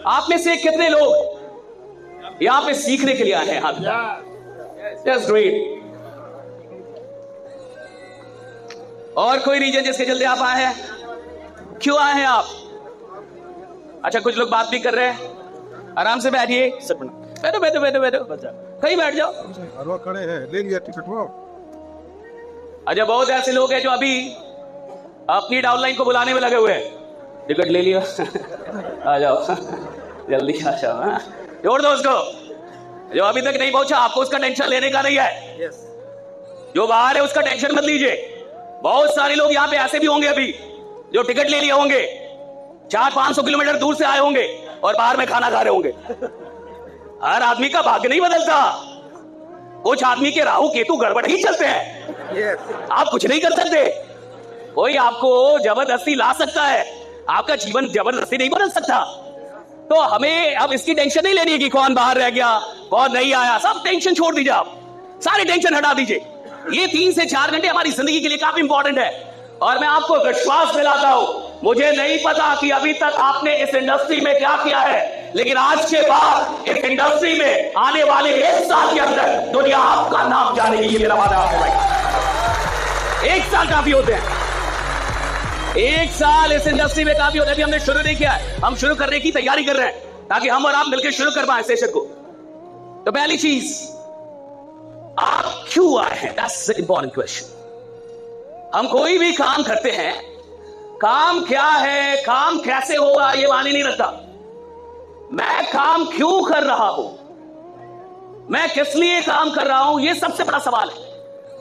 आप में से कितने लोग यहां पे सीखने के लिए आए हैं? हाथ दैट्स ग्रेट। और कोई रीजन जिसके चलते आप आए हैं? क्यों आए हैं आप? अच्छा, कुछ लोग बात भी कर रहे हैं। आराम से बैठिए, बैठो बैठो बैठो बैठो, कहीं बैठ जाओ। खड़े हैं, ले लिया टिकट वो। अच्छा, बहुत ऐसे लोग हैं जो अभी अपनी डाउनलाइन को बुलाने में लगे हुए हैं। टिकट ले लिया आ जाओ जल्दी आ जाओ। हाँ, जोड़ दो उसको। जो अभी तक नहीं पहुंचा, आपको उसका टेंशन लेने का नहीं है। जो बाहर है उसका टेंशन मत लीजिए। बहुत सारे लोग यहाँ पे ऐसे भी होंगे अभी जो टिकट ले लिए होंगे, 400-500 किलोमीटर दूर से आए होंगे और बाहर में खाना खा रहे होंगे। हर आदमी का भाग्य नहीं बदलता। कुछ आदमी के राहु केतु गड़बड़ ही चलते हैं। आप कुछ नहीं कर सकते। कोई आपको जबरदस्ती ला सकता है, आपका जीवन जबरदस्ती नहीं बदल सकता। तो हमें अब इसकी टेंशन नहीं लेनी है कि कौन बाहर रह गया, कौन नहीं आया। सब टेंशन छोड़ दीजिए, आप सारे टेंशन हटा दीजिए। ये 3 से 4 घंटे हमारी जिंदगी के लिए काफी इंपॉर्टेंट है। और मैं आपको विश्वास दिलाता हूं, मुझे नहीं पता कि अभी तक आपने इस इंडस्ट्री में क्या किया है, लेकिन आज के बाद इस इंडस्ट्री में आने वाले 1 साल के अंदर दुनिया आपका नाम जानेगी। ये मेरा वादा आपको भाई। 1 साल काफी होते हैं। 1 साल इस इंडस्ट्री में काफी होता है। अभी हमने शुरू नहीं किया है, हम शुरू करने की तैयारी कर रहे हैं ताकि हम और आप मिलकर शुरू कर पाए सेशन को। तो पहली चीज, आप क्यों आए हैं? That's the important question. हम कोई भी काम करते हैं, काम क्या है, काम कैसे होगा, ये मायने नहीं रखता। मैं काम क्यों कर रहा हूं, मैं किस लिए काम कर रहा हूं, ये सबसे बड़ा सवाल है।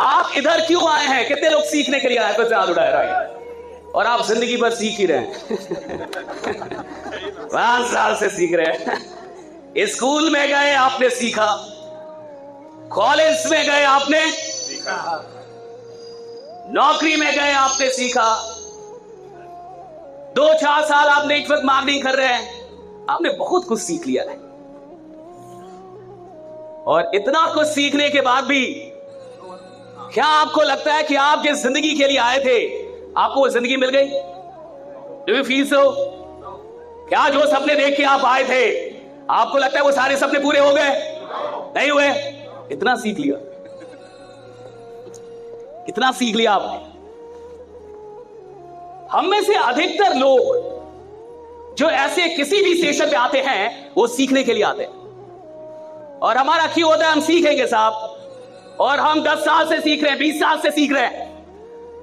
आप इधर क्यों आए हैं? कितने लोग सीखने के लिए आए? कुछ हाथ उठाए रहे और आप जिंदगी भर सीख ही रहे हैं। 5 साल से सीख रहे हैं। स्कूल में गए आपने सीखा, कॉलेज में गए आपने सीखा, नौकरी में गए आपने सीखा, 2-4 साल आप नेटवर्क मार्केटिंग कर रहे हैं, आपने बहुत कुछ सीख लिया है। और इतना कुछ सीखने के बाद भी क्या आपको लगता है कि आप जिस जिंदगी के लिए आए थे आपको वो जिंदगी मिल गई? Do you feel so? क्या जो सपने देख के आप आए थे आपको लगता है वो सारे सपने पूरे हो गए? नहीं हुए। इतना सीख लिया, कितना सीख लिया आपने। हम में से अधिकतर लोग जो ऐसे किसी भी सेशन पे आते हैं वो सीखने के लिए आते हैं। और हमारा क्यों होता है? हम सीखेंगे साहब, और हम 10 साल से सीख रहे हैं, 20 साल से सीख रहे हैं,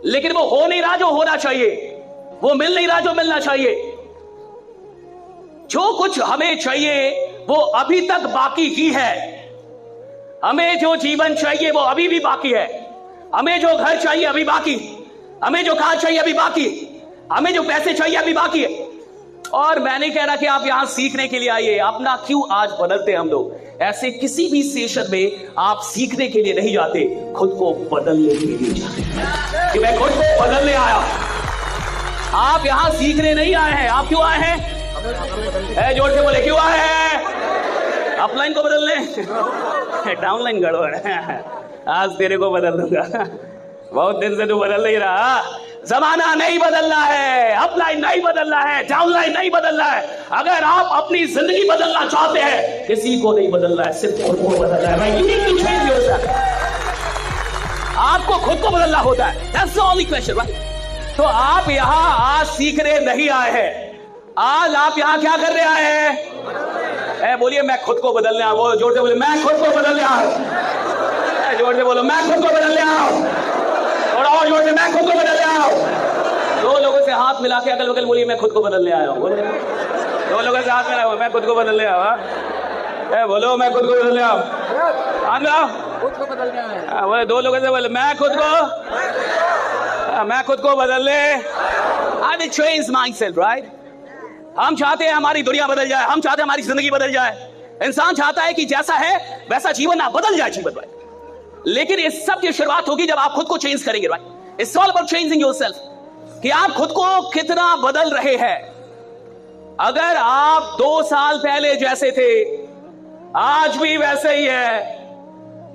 लेकिन वो हो नहीं रहा जो होना चाहिए, वो मिल नहीं रहा जो मिलना चाहिए। जो कुछ हमें चाहिए वो अभी तक बाकी ही है। हमें जो जीवन चाहिए वो अभी भी बाकी है। हमें जो घर चाहिए अभी बाकी, हमें जो कार चाहिए अभी बाकी, हमें जो पैसे चाहिए अभी बाकी है। और मैं नहीं कह रहा कि आप यहां सीखने के लिए आइए, अपना क्यों आज बदलते हैं हम लोग। ऐसे किसी भी सेशन में आप सीखने के लिए नहीं जाते, खुद को बदलने के लिए जाते कि मैं खुद को बदलने आया। आप यहां सीखने नहीं आए हैं। आप क्यों आए हैं? जोर से बोले, क्यों आए हैं? अपलाइन को बदलने, डाउनलाइन गड़बड़ है। आज तेरे को बदल दूंगा। बहुत दिन से तू बदल नहीं रहा। जमाना नहीं बदलना है, अपलाइन नहीं बदलना है, डाउनलाइन नहीं बदलना है। अगर आप अपनी जिंदगी बदलना चाहते हैं, किसी को नहीं बदलना है, सिर्फ खुद को बदलना है। भाई, ये कुछ नहीं होता है, आपको खुद को बदलना होता है। That's the only question, right? तो आप यहाँ आज सीखने नहीं आए हैं। आज आप यहाँ क्या करने आए हैं? बोलिए, मैं खुद को बदलने आया। वो जोर से बोले, मैं खुद को बदलने आया। जोर से बोलो, मैं खुद को बदलने आया। थोड़ा और जोर से, मैं खुद को बदलने आया। 2 लोगों से हाथ मिला के अगल बगल बोलिए, मैं खुद को बदलने आया हूँ। 2 लोगों से हाथ मिला, मैं खुद को बदलने आया। बोलो, मैं खुद को बदलने आया। हाथ मिलाओ, खुद को बदलने आया। बोले 2 लोगों से बोले, मैं खुद को बदलने। I will change myself, right? हम चाहते हैं हमारी दुनिया बदल जाए, हम चाहते हैं हमारी जिंदगी बदल जाए। इंसान चाहता है कि जैसा है वैसा जीवन ना बदल जाए जीवन में। लेकिन इस सब की शुरुआत होगी जब आप खुद को चेंज करेंगे, right? It's all about changing yourself, कि आप खुद को कितना बदल रहे हैं। अगर आप 2 साल पहले जैसे थे, आज भी वैसे ही है।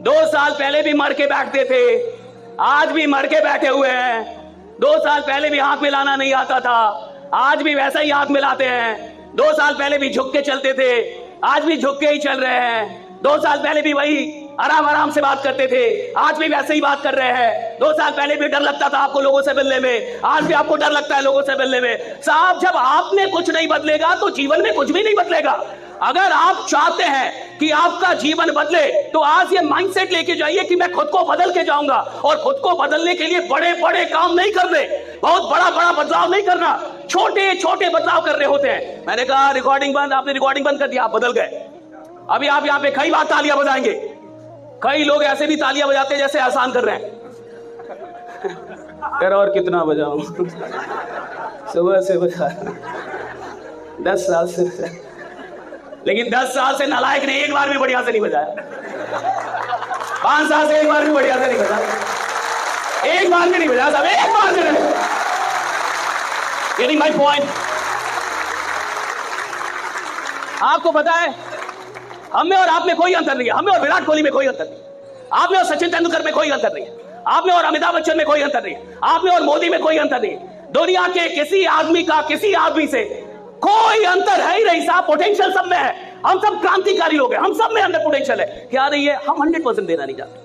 2 साल पहले भी मर के बैठते थे, आज भी मर के बैठे हुए हैं। 2 साल पहले भी हाथ मिलाना नहीं आता था, आज भी वैसा ही हाथ मिलाते हैं। 2 साल पहले भी झुक के चलते थे, आज भी झुक के ही चल रहे हैं। 2 साल पहले भी वही आराम आराम से बात करते थे, आज भी वैसे ही बात कर रहे हैं। 2 साल पहले भी डर लगता था आपको लोगों से मिलने में, आज भी आपको डर लगता है लोगों से मिलने में। साहब, जब आपने कुछ नहीं बदलेगा तो जीवन में कुछ भी नहीं बदलेगा। अगर आप चाहते हैं कि आपका जीवन बदले तो आज ये माइंडसेट लेके जाइए कि मैं खुद को बदल के जाऊंगा। और खुद को बदलने के लिए बड़े बड़े काम नहीं करने, बहुत बड़ा बड़ा बदलाव नहीं करना, छोटे छोटे बदलाव करने होते हैं। मैंने कहा रिकॉर्डिंग बंद, आपने रिकॉर्डिंग बंद कर दिया, आप बदल गए। अभी आप यहां पे कई बार तालियां बजाएंगे, कई लोग ऐसे भी तालियां बजाते हैं जैसे आसान कर रहे हैं। यार और कितना बजाऊं, सुबह से बजा 10 साल से, लेकिन 10 साल से नालायक ने एक बार भी बढ़िया से नहीं बजाया। 5 साल से एक बार भी बढ़िया से नहीं बजाया, एक बार भी नहीं बजाया साहब, एक बार भी नहीं। Getting my point? आपको पता है हम में और आप में कोई अंतर नहीं है, हम में और विराट कोहली में कोई अंतर नहीं, आप में और सचिन तेंदुलकर में कोई अंतर नहीं है, आप में और अमिताभ बच्चन में कोई अंतर नहीं है, आप में और मोदी में कोई अंतर नहीं है। दुनिया के किसी आदमी का किसी आदमी से कोई अंतर है ही नहीं साहब। पोटेंशियल सब में है, हम सब क्रांतिकारी लोग हैं, हम सब में अंदर पोटेंशियल है। क्या नहीं है? हम 100% देना नहीं चाहते।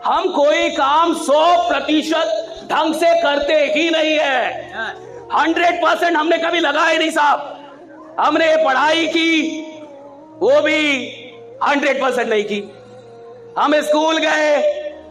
हम कोई काम 100% ढंग से करते ही नहीं है। 100% हमने कभी लगाया नहीं साहब। हमने पढ़ाई की, वो भी 100% नहीं की। हम स्कूल गए,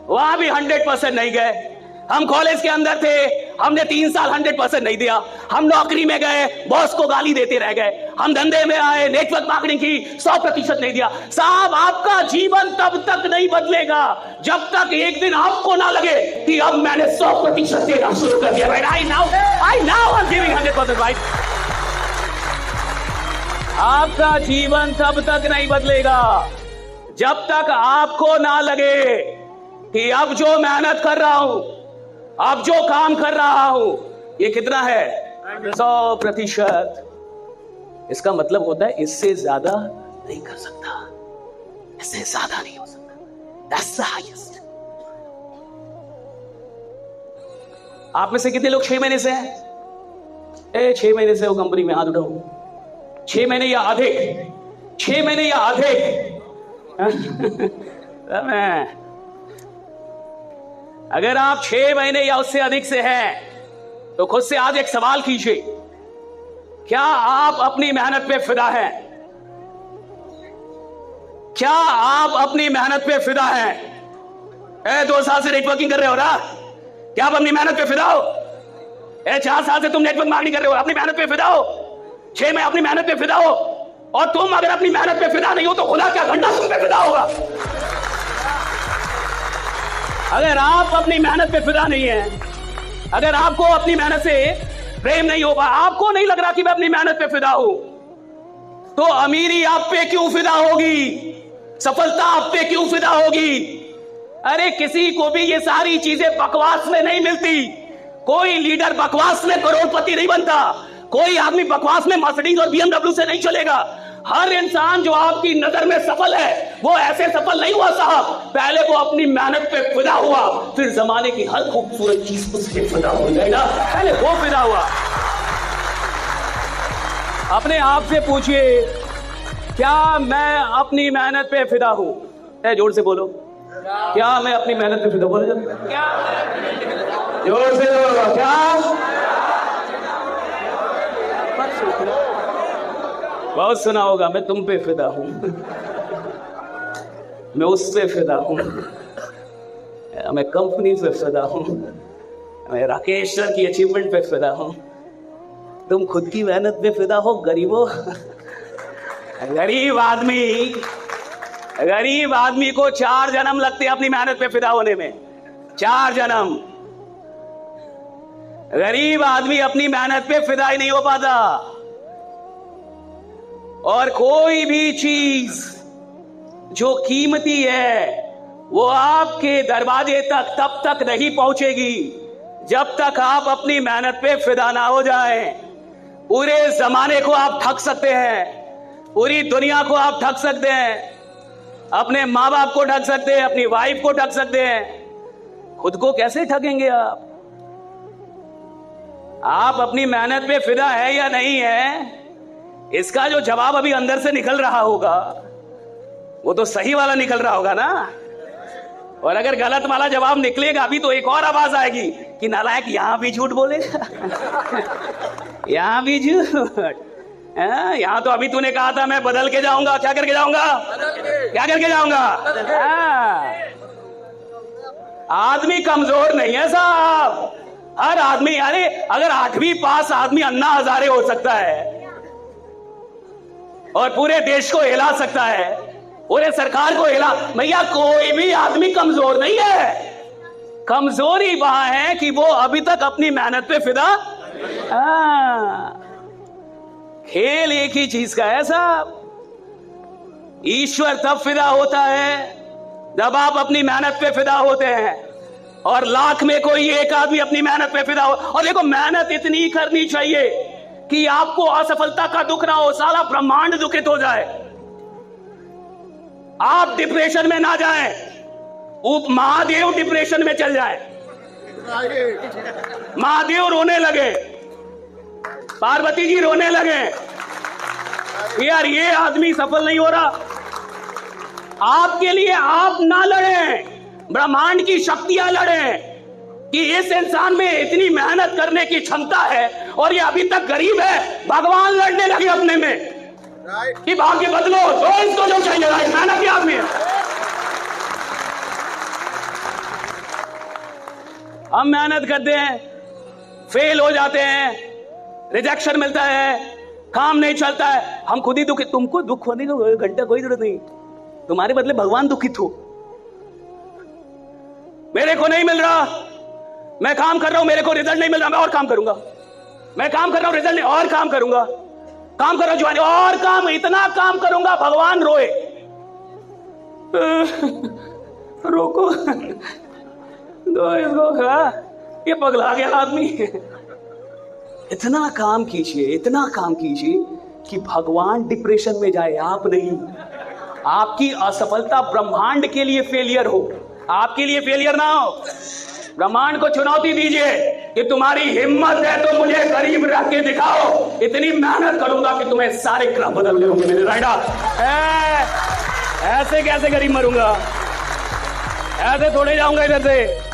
वहां भी 100% नहीं गए। हम कॉलेज के अंदर थे, हमने 3 साल 100% नहीं दिया। हम नौकरी में गए, बॉस को गाली देते रह गए। हम धंधे में आए, नेटवर्क मार्केटिंग की, 100% नहीं दिया। साहब, आपका जीवन तब तक नहीं बदलेगा जब तक एक दिन आपको ना लगे कि अब मैंने 100% देना शुरू कर दिया। Right? I now I am giving 100%। Right? आपका जीवन तब तक नहीं बदलेगा जब तक आपको ना लगे कि अब जो मेहनत कर रहा हूं, अब जो काम कर रहा हूं, ये कितना है? 100%। इसका मतलब होता है इससे ज्यादा नहीं कर सकता, इससे ज्यादा नहीं हो सकता। That's the highest। आप में से कितने लोग 6 महीने से हैं? 6 महीने से वो कंपनी में, हाथ उठाओ। 6 महीने या अधिक, 6 महीने या अधिक। अगर आप 6 महीने या उससे अधिक से हैं तो खुद से आज एक सवाल कीजिए, क्या आप अपनी मेहनत पे फिदा हैं? क्या आप अपनी मेहनत पे फिदा हैं? 2 साल से नेटवर्किंग कर रहे हो ना, क्या आप अपनी मेहनत पे फिदा हो? 4 साल से तुम नेटवर्क मार्केटिंग कर रहे हो, अपनी मेहनत पे फिदा हो? 6 में अपनी मेहनत पे फिदा हो? और तुम अगर अपनी मेहनत पे फिदा नहीं हो तो खुदा क्या घंटा तुम पे फिदा होगा? अगर आप अपनी मेहनत पे फिदा नहीं है, अगर आपको अपनी मेहनत से प्रेम नहीं होगा, आपको नहीं लग रहा कि मैं अपनी मेहनत पे फिदा हूं, तो अमीरी आप पे क्यों फिदा होगी? सफलता आप पे क्यों फिदा होगी? अरे किसी को भी ये सारी चीजें बकवास में नहीं मिलती। कोई लीडर बकवास में करोड़पति नहीं बनता, कोई आदमी बकवास में मर्सिडीज और BMW से नहीं चलेगा। हर इंसान जो आपकी नजर में सफल है वो ऐसे सफल नहीं हुआ साहब, पहले वो अपनी मेहनत पे फिदा हुआ, फिर जमाने की हर खूबसूरत चीज उस पे फिदा हो जाएगा, पहले वो फिदा हुआ। अपने आप से पूछिए, क्या मैं अपनी मेहनत पे फिदा हूं? जोर से बोलो, क्या मैं अपनी मेहनत पे फिदा? बोलो जोर से बोलो, क्या? बहुत सुना होगा, मैं तुम पे फिदा हूं, मैं उस पे फिदा हूं, मैं कंपनी पे फिदा हूं, मैं राकेश सर की अचीवमेंट पे फिदा हूं। तुम खुद की मेहनत पे फिदा हो गरीबों। गरीब आदमी को 4 जन्म लगते हैं अपनी मेहनत पे फिदा होने में। 4 जन्म। गरीब आदमी अपनी मेहनत पे फिदा ही नहीं हो पाता। और कोई भी चीज जो कीमती है वो आपके दरवाजे तक तब तक नहीं पहुंचेगी जब तक आप अपनी मेहनत पे फिदा ना हो जाएं। पूरे जमाने को आप ठग सकते हैं, पूरी दुनिया को आप ठग सकते हैं, अपने माँ बाप को ठग सकते हैं, अपनी वाइफ को ठग सकते हैं, खुद को कैसे ठगेंगे आप अपनी मेहनत पे फिदा है या नहीं है, इसका जो जवाब अभी अंदर से निकल रहा होगा वो तो सही वाला निकल रहा होगा ना। और अगर गलत वाला जवाब निकलेगा अभी तो एक और आवाज आएगी कि नालायक यहां भी झूठ बोलेगा। यहां भी झूठ। यहां तो अभी तूने कहा था मैं बदल के जाऊंगा। क्या करके जाऊंगा? क्या करके जाऊंगा? आदमी कमजोर नहीं है साहब। हर आदमी, अरे अगर 8वीं पास आदमी अन्ना हजारे हो सकता है और पूरे देश को हिला सकता है, पूरे सरकार को हिला, भैया कोई भी आदमी कमजोर नहीं है। कमजोरी वहां है कि वो अभी तक अपनी मेहनत पे फिदा। खेल एक ही चीज का है साहब। ईश्वर तब फिदा होता है जब आप अपनी मेहनत पे फिदा होते हैं, और लाख में कोई एक आदमी अपनी मेहनत पे फिदा हो। और देखो मेहनत इतनी करनी चाहिए कि आपको असफलता का दुख ना हो, साला ब्रह्मांड दुखित हो जाए, आप डिप्रेशन में ना जाएं, महादेव डिप्रेशन में चल जाए, महादेव रोने लगे, पार्वती जी रोने लगे, यार ये आदमी सफल नहीं हो रहा। आपके लिए आप ना लड़ें, ब्रह्मांड की शक्तियां लड़ें कि इस इंसान में इतनी मेहनत करने की क्षमता है और ये अभी तक गरीब है। भगवान लड़ने लगे अपने में कि भाग्य बदलो, तो इसको जो चाहिए मेहनत की आदमी है। हम मेहनत करते हैं, फेल हो जाते हैं, रिजेक्शन मिलता है, काम नहीं चलता है, हम खुद ही दुखित। तुमको दुख होने की घंटा कोई जरूरत नहीं, तुम्हारे बदले भगवान दुखित हो। मेरे को नहीं मिल रहा, मैं काम कर रहा हूं, मेरे को रिजल्ट नहीं मिल रहा, मैं और काम करूंगा। मैं काम कर रहा हूं, रिजल्ट नहीं, और काम करूंगा। काम करो जवानी, और काम, इतना काम करूंगा, भगवान रोए। रोको दो इसको, खा, ये पगला गया आदमी। इतना काम कीजिए, इतना काम कीजिए कि भगवान डिप्रेशन में जाए, आप नहीं। आपकी असफलता ब्रह्मांड के लिए फेलियर हो, आपके लिए फेलियर ना हो। ब्रह्मांड को चुनौती दीजिए कि तुम्हारी हिम्मत है तो मुझे करीब रख के दिखाओ, इतनी मेहनत करूंगा कि तुम्हें सारे ग्रह बदल दोगे मेरे राइडा। ऐसे कैसे गरीब मरूंगा? ऐसे थोड़े जाऊंगा इधर से।